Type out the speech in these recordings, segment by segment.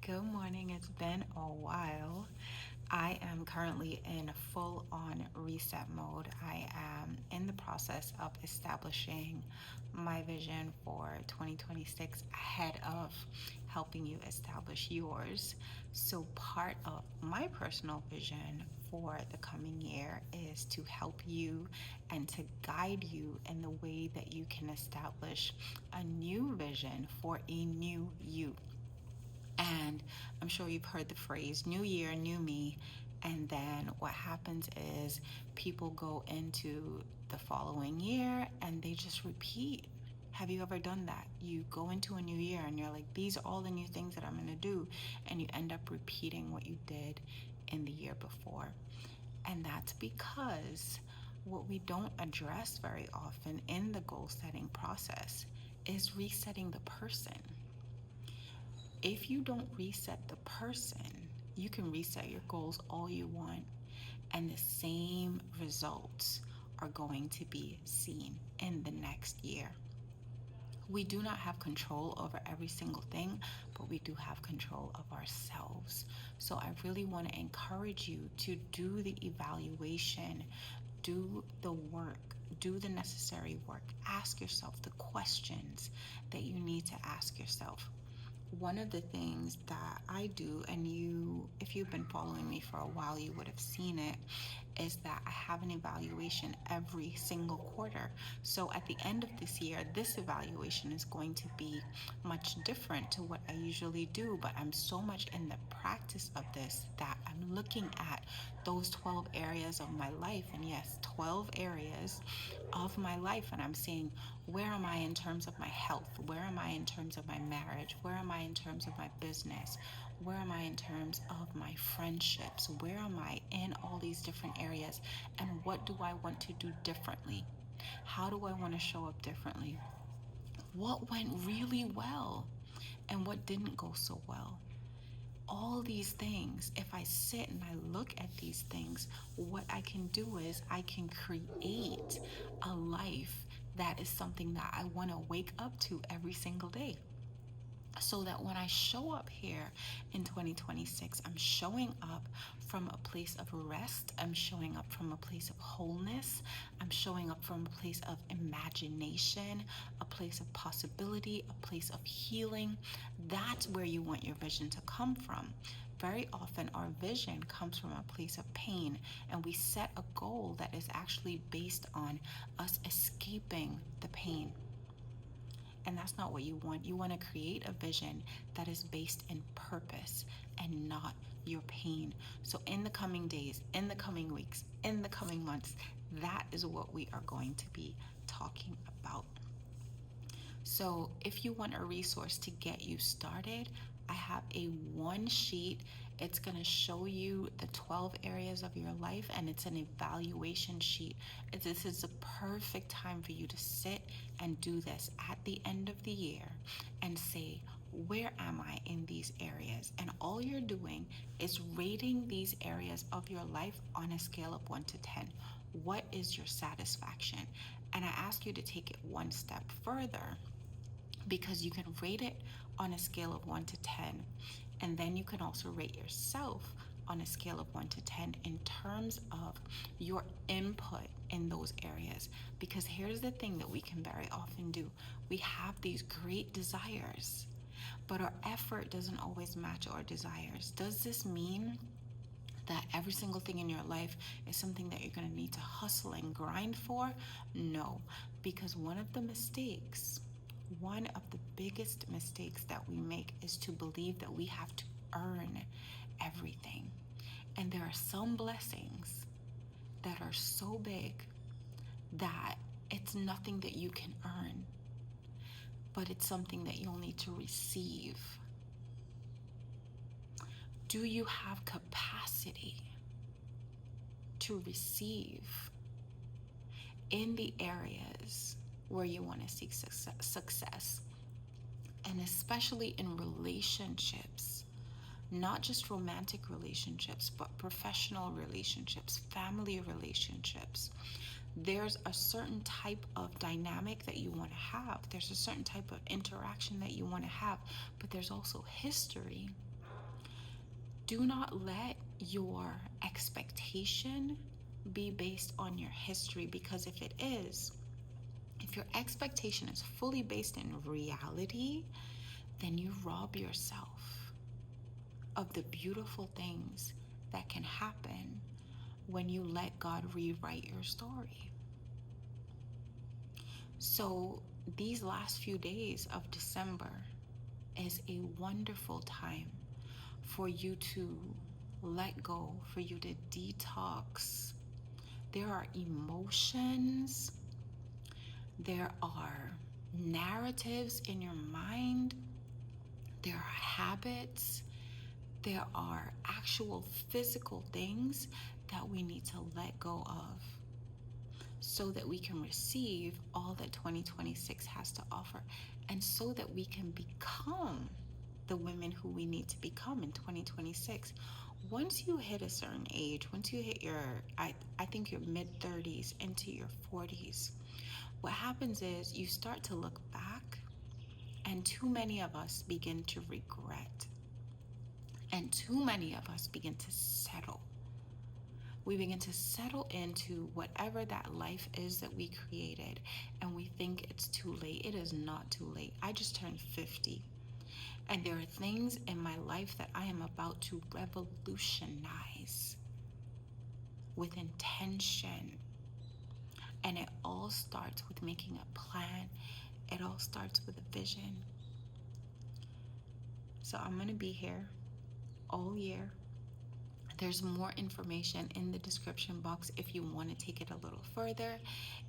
Good morning. It's been a while. I am currently in full on reset mode. I am in the process of establishing my vision for 2026 ahead of helping you establish yours. So, part of my personal vision for the coming year is to help you and to guide you in the way that you can establish a new vision for a new you. And I'm sure you've heard the phrase new year, new me. And then what happens is people go into the following year and they just repeat. Have you ever done that? You go into a new year and you're like, these are all the new things that I'm going to do. And you end up repeating what you did in the year before. And that's because what we don't address very often in the goal setting process is resetting the person. If you don't reset the person, you can reset your goals all you want, and the same results are going to be seen in the next year. We do not have control over every single thing, but we do have control of ourselves. So I really want to encourage you to do the evaluation, do the work, do the necessary work. Ask yourself the questions that you need to ask yourself. One of the things that I do, and if you've been following me for a while, you would have seen it, is that I have an evaluation every single quarter. So at the end of this year, this evaluation is going to be much different to what I usually do, but I'm so much in the practice of this that I'm looking at those 12 areas of my life. And yes, 12 areas of my life. And I'm saying, where am I in terms of my health? Where am I in terms of my marriage? Where am I in terms of my business? Where am I in terms of my friendships? Where am I in all these different areas? And what do I want to do differently? How do I want to show up differently? What went really well? And what didn't go so well? All these things, if I sit and I look at these things, what I can do is I can create a life that is something that I want to wake up to every single day, so that when I show up here in 2026, I'm showing up from a place of rest. I'm showing up from a place of wholeness. I'm showing up from a place of imagination, a place of possibility, a place of healing. That's where you want your vision to come from. Very often, our vision comes from a place of pain, and we set a goal that is actually based on us escaping the pain. And that's not what you want. You want to create a vision that is based in purpose and not your pain. So, in the coming days, in the coming weeks, in the coming months, that is what we are going to be talking about. So, if you want a resource to get you started, I have a one sheet. It's going to show you the 12 areas of your life, and it's an evaluation sheet. This is a perfect time for you to sit and do this at the end of the year and say, where am I in these areas? And all you're doing is rating these areas of your life on a scale of 1 to 10. What is your satisfaction? And I ask you to take it one step further, because you can rate it on a scale of 1 to 10. And then you can also rate yourself on a scale of 1 to 10 in terms of your input in those areas. Because here's the thing that we can very often do: we have these great desires, but our effort doesn't always match our desires. Does this mean that every single thing in your life is something that you're going to need to hustle and grind for? No, because one of the biggest mistakes that we make is to believe that we have to earn everything. And there are some blessings that are so big that it's nothing that you can earn, but it's something that you'll need to receive. Do you have capacity to receive in the areas where you want to seek success? And especially in relationships, not just romantic relationships, but professional relationships, family relationships. There's a certain type of dynamic that you want to have. There's a certain type of interaction that you want to have, but there's also history Do not let your expectation be based on your history, because if it is, if your expectation is fully based in reality, then you rob yourself of the beautiful things that can happen when you let God rewrite your story. So, these last few days of December is a wonderful time for you to let go, for you to detox. There are emotions, there are narratives in your mind, there are habits, there are actual physical things that we need to let go of so that we can receive all that 2026 has to offer, and so that we can become the women who we need to become in 2026. Once you hit a certain age, once you hit your, I think your mid 30s into your 40s, what happens is you start to look back, and too many of us begin to regret, and too many of us begin to settle. We begin to settle into whatever that life is that we created, and we think it's too late. It is not too late. I just turned 50, and there are things in my life that I am about to revolutionize with intention. And it all starts with making a plan, it all starts with a vision. So I'm going to be here all year. There's more information in the description box if you want to take it a little further.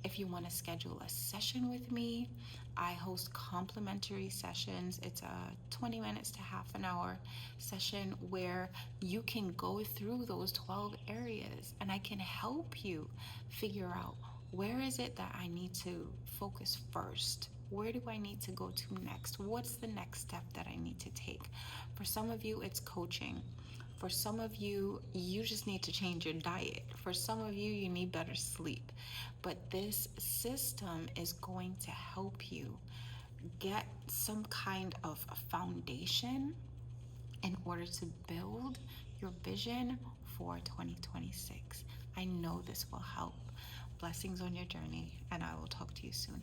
If you want to schedule a session with me, I host complimentary sessions. It's a 20 minutes to half an hour session where you can go through those 12 areas, and I can help you figure out, where is it that I need to focus first? Where do I need to go to next? What's the next step that I need to take? For some of you, it's coaching. For some of you, you just need to change your diet. For some of you, you need better sleep. But this system is going to help you get some kind of a foundation in order to build your vision for 2026. I know this will help. Blessings on your journey, and I will talk to you soon.